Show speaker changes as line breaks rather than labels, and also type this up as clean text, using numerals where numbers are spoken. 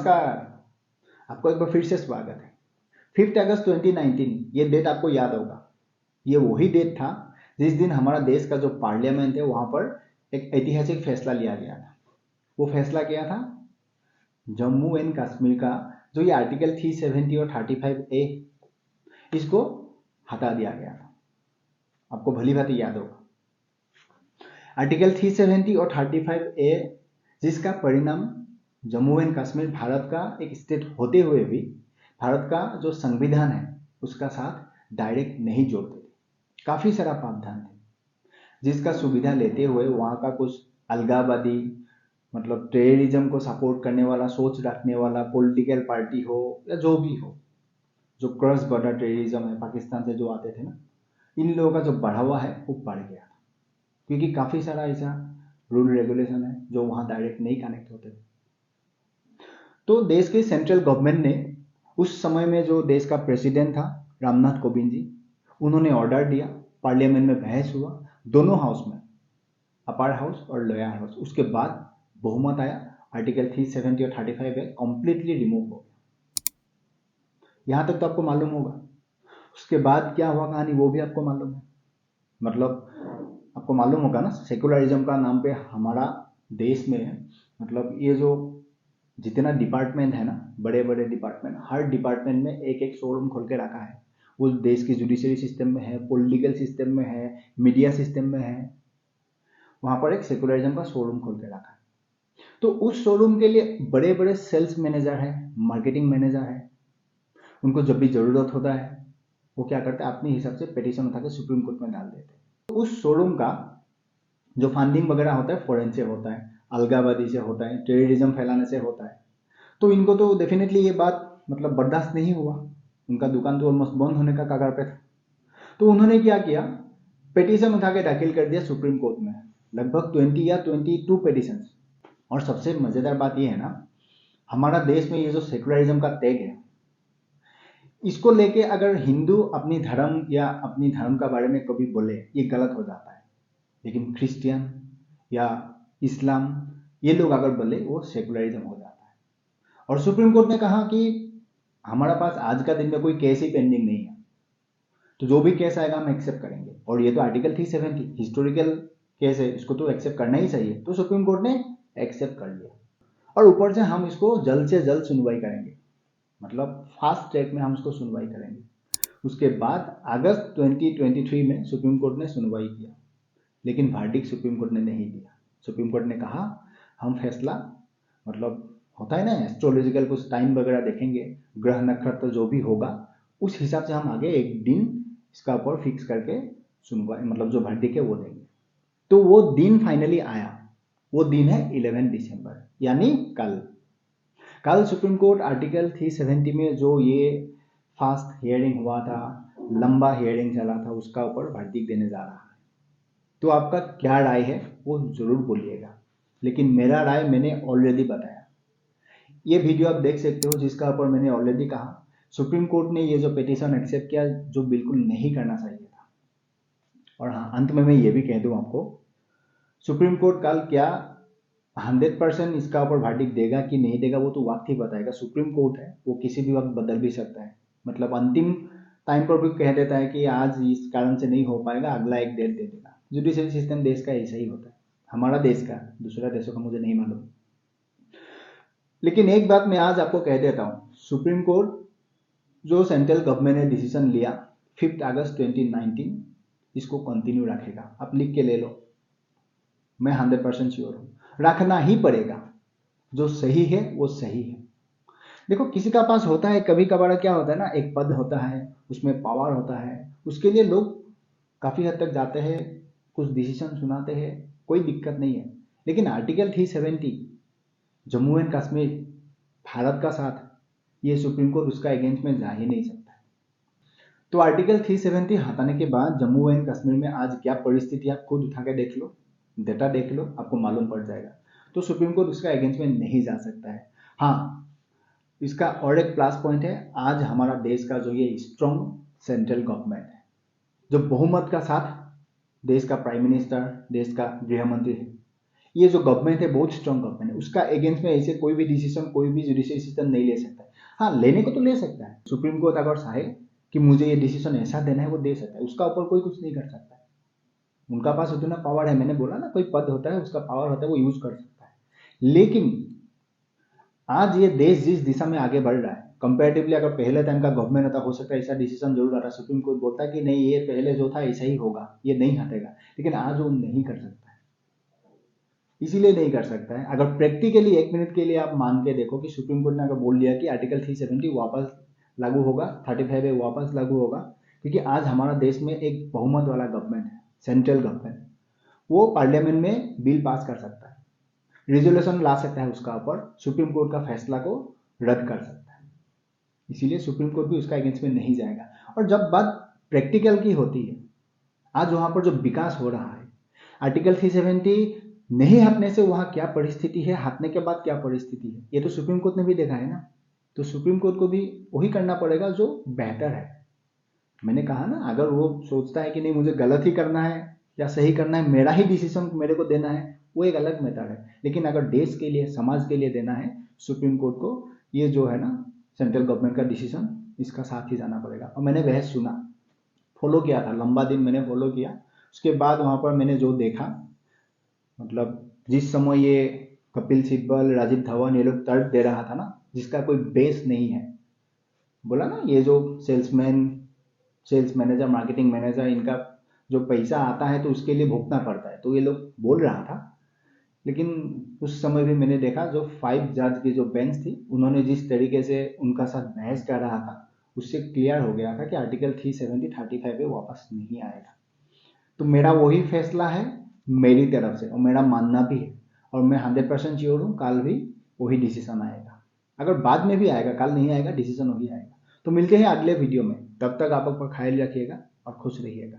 नमस्कार, आपको एक बार फिर से स्वागत है। 5 अगस्त 2019, ये डेट आपको याद होगा। ये वही डेट था जिस दिन हमारा देश का जो पार्लियामेंट है वहाँ पर एक ऐतिहासिक फैसला लिया गया था। वो फैसला क्या था? जम्मू एंड कश्मीर का जो ये आर्टिकल 370 और 35A, इसको हटा दिया गया था। आपको भली भांति याद होगा। आर्टिकल 370 और 35A जिसका परिणाम जम्मू एंड कश्मीर भारत का एक स्टेट होते हुए भी भारत का जो संविधान है उसका साथ डायरेक्ट नहीं जोड़ते थे। काफ़ी सारा प्रावधान थे जिसका सुविधा लेते हुए वहाँ का कुछ अलगाववादी, मतलब टेररिज्म को सपोर्ट करने वाला, सोच रखने वाला पॉलिटिकल पार्टी हो या जो भी हो, जो क्रॉस बॉर्डर टेररिज्म है पाकिस्तान से जो आते थे ना, इन लोगों का जो बढ़ावा है वो बढ़ गया था, क्योंकि काफ़ी सारा ऐसा रूल रेगुलेशन है जो वहाँ डायरेक्ट नहीं कनेक्ट होते थे। तो देश की सेंट्रल गवर्नमेंट ने उस समय में जो देश का प्रेसिडेंट था रामनाथ कोविंद जी, उन्होंने ऑर्डर दिया, पार्लियामेंट में बहस हुआ, दोनों हाउस में, अपर हाउस और लोअर हाउस। उसके बाद बहुमत आया, आर्टिकल 370 और 35 कंप्लीटली रिमूव हो गया। यहाँ तक तो आपको मालूम होगा। उसके बाद क्या हुआ कहानी वो भी आपको मालूम है। मतलब आपको मालूम होगा ना, सेकुलरिज्म का नाम पे हमारा देश में, मतलब ये जो जितना डिपार्टमेंट है ना, बड़े बड़े डिपार्टमेंट, हर डिपार्टमेंट में एक एक शोरूम खोल के रखा है। वो देश की जुडिशरी सिस्टम में है, पॉलिटिकल सिस्टम में है, मीडिया सिस्टम में है, वहाँ पर एक सेकुलरिज्म का शोरूम खोल के रखा है। तो उस शोरूम के लिए बड़े बड़े सेल्स मैनेजर है, मार्केटिंग मैनेजर है, उनको जब भी जरूरत होता है वो क्या करते हैं, अपने हिसाब से पिटीशन उठा के सुप्रीम कोर्ट में डाल देते हैं। तो उस शोरूम का जो फंडिंग वगैरह होता है फॉरेन से होता है, अलगाववादी से होता है, टेररिज्म फैलाने से होता है। तो इनको तो डेफिनेटली ये बात मतलब बर्दाश्त नहीं हुआ। उनका दुकान तो ऑलमोस्ट बंद होने का कगार पे था। तो उन्होंने क्या किया, पिटीशन उठा के दाखिल कर दिया सुप्रीम कोर्ट में, लगभग 20 या 22 पिटीशन। और सबसे मजेदार बात यह है ना, हमारा देश में ये जो सेकुलरिज्म का टैग है, इसको लेके अगर हिंदू अपनी धर्म या अपनी धर्म का बारे में कभी बोले ये गलत हो जाता है, लेकिन क्रिश्चियन या इस्लाम ये लोग अगर बोले वो सेकुलरिज्म हो जाता है। और सुप्रीम कोर्ट ने कहा कि हमारा पास आज का दिन में कोई केस ही पेंडिंग नहीं है, तो जो भी केस आएगा हम एक्सेप्ट करेंगे। और ये तो आर्टिकल 370 हिस्टोरिकल केस है, इसको तो एक्सेप्ट करना ही चाहिए। तो सुप्रीम कोर्ट ने एक्सेप्ट कर लिया और ऊपर से हम इसको जल्द से जल्द सुनवाई करेंगे, मतलब फास्ट ट्रैक में हम इसको सुनवाई करेंगे। उसके बाद अगस्त 2023 में सुप्रीम कोर्ट ने सुनवाई किया, लेकिन वर्डिक्ट सुप्रीम कोर्ट ने नहीं दिया। सुप्रीम कोर्ट ने कहा हम फैसला, मतलब होता है ना एस्ट्रोलॉजिकल कुछ टाइम वगैरह देखेंगे, ग्रह नक्षत्र जो भी होगा उस हिसाब से हम आगे एक दिन इसका ऊपर फिक्स करके सुनवाई, मतलब जो वर्डिक्ट है वो देंगे। तो वो दिन फाइनली आया, वो दिन है 11 दिसंबर, यानी कल सुप्रीम कोर्ट आर्टिकल 370 में जो ये फास्ट हियरिंग हुआ था, लंबा हियरिंग चला था, उसका ऊपर वर्डिक्ट देने जा रहा है। तो आपका क्या राय है वो जरूर बोलिएगा, लेकिन मेरा राय मैंने ऑलरेडी बताया। ये वीडियो आप देख सकते हो जिसका ऊपर मैंने ऑलरेडी कहा सुप्रीम कोर्ट ने ये जो पिटीशन एक्सेप्ट किया जो बिल्कुल नहीं करना चाहिए था। और हाँ, अंत में मैं ये भी कह दूं आपको, सुप्रीम कोर्ट कल क्या 100% इसका ऊपर वर्डिक्ट देगा कि नहीं देगा वो तो वक्त ही बताएगा। सुप्रीम कोर्ट है, वो किसी भी वक्त बदल भी सकता है, मतलब अंतिम टाइम पर भी कह देता है कि आज इस कारण से नहीं हो पाएगा, अगला एक डेट दे देगा। जुडिशरी सिस्टम देश का ऐसा ही होता है, हमारा देश का, दूसरा देशों का मुझे नहीं मालूम। लेकिन एक बात मैं आज आपको कह देता हूँ, सुप्रीम कोर्ट जो सेंट्रल गवर्नमेंट ने डिसीजन लिया 5 अगस्त 2019, इसको कंटिन्यू रखेगा। आप लिख के ले लो, मैं 100% श्योर हूँ, रखना ही पड़ेगा। जो सही है वो सही है। देखो किसी का पास होता है, कभी कभार क्या होता है ना, एक पद होता है, उसमें पावर होता है, उसके लिए लोग काफी हद तक जाते हैं, कुछ डिसीजन सुनाते हैं, कोई दिक्कत नहीं है। लेकिन आर्टिकल 370 जम्मू एंड कश्मीर भारत का साथ, ये सुप्रीम कोर्ट उसका अगेंस्ट में जा ही नहीं सकता। तो आर्टिकल 370 हटाने के बाद जम्मू एंड कश्मीर में आज क्या परिस्थिति, आप खुद उठा के देख लो, डेटा देख लो, आपको मालूम पड़ जाएगा। तो सुप्रीम कोर्ट उसका अगेंस्ट में नहीं जा सकता है। हाँ, इसका और एक प्लस पॉइंट है, आज हमारा देश का जो ये स्ट्रॉन्ग सेंट्रल गवर्नमेंट है, जो बहुमत का साथ देश का प्राइम मिनिस्टर, देश का गृह मंत्री है, ये जो गवर्नमेंट है बहुत स्ट्रॉन्ग गवर्नमेंट है, उसका अगेंस्ट में ऐसे कोई भी डिसीजन, कोई भी जुडिशियल डिसीजन नहीं ले सकता है। हाँ, लेने को तो ले सकता है, सुप्रीम कोर्ट अगर चाहे कि मुझे ये डिसीजन ऐसा देना है वो दे सकता है, उसका ऊपर कोई कुछ नहीं कर सकता है। उनका पास उतना पावर है, मैंने बोला ना कोई पद होता है उसका पावर होता है, वो यूज कर सकता है। लेकिन आज ये देश जिस दिशा में आगे बढ़ रहा है, कंपेरेटिवली अगर पहले टाइम का गवर्नमेंट होता, हो सकता है ऐसा डिसीजन जरूर आता, सुप्रीम कोर्ट बोलता कि नहीं ये पहले जो था ऐसा ही होगा, ये नहीं हटेगा, लेकिन आज वो नहीं कर सकता है। इसीलिए नहीं कर सकता है। अगर प्रैक्टिकली 1 मिनट के लिए आप मान के देखो कि सुप्रीम कोर्ट ने अगर बोल दिया कि आर्टिकल 370 वापस लागू होगा, 35A वापस लागू होगा, क्योंकि आज हमारा देश में एक बहुमत वाला गवर्नमेंट है, सेंट्रल गवर्नमेंट, वो पार्लियामेंट में बिल पास कर सकता है, रिजोल्यूशन ला सकता है, उसका ऊपर सुप्रीम कोर्ट का फैसला को रद्द कर सकता है। इसीलिए सुप्रीम कोर्ट भी उसका अगेंस्ट में नहीं जाएगा। और जब बात प्रैक्टिकल की होती है, आज वहां पर जो विकास हो रहा है, आर्टिकल 370 नहीं हटने से वहां क्या परिस्थिति है, हटने के बाद क्या परिस्थिति है, ये तो सुप्रीम कोर्ट ने भी देखा है ना। तो सुप्रीम कोर्ट को भी वही करना पड़ेगा जो बेहतर है। मैंने कहा ना, अगर वो सोचता है कि नहीं मुझे गलत ही करना है या सही करना है, मेरा ही डिसीजन मेरे को देना है, वो एक अलग मेथड है। लेकिन अगर देश के लिए, समाज के लिए देना है, सुप्रीम कोर्ट को ये जो है ना सेंट्रल गवर्नमेंट का डिसीजन, इसका साथ ही जाना पड़ेगा। और मैंने बहस सुना, फॉलो किया था, लंबा दिन मैंने फॉलो किया। उसके बाद वहां पर मैंने जो देखा, मतलब जिस समय ये कपिल सिब्बल, राजीव धवन ये लोग तर्क दे रहा था ना, जिसका कोई बेस नहीं है, बोला ना ये जो salesman, sales manager, marketing manager, इनका जो पैसा आता है तो उसके लिए भुगतना पड़ता है, तो ये लोग बोल रहा था। लेकिन उस समय भी मैंने देखा जो 5 जज की जो बेंच थी, उन्होंने जिस तरीके से उनका साथ बहस कर रहा था, उससे क्लियर हो गया था कि आर्टिकल 370 35 पे वापस नहीं आएगा। तो मेरा वही फैसला है मेरी तरफ से, और मेरा मानना भी है, और मैं 100% श्योर हूँ कल भी वही डिसीजन आएगा। अगर बाद में भी आएगा, कल नहीं आएगा, डिसीजन वही आएगा। तो मिलते हैं अगले वीडियो में, तब तक आप अपना ख्याल रखिएगा और खुश रहिएगा।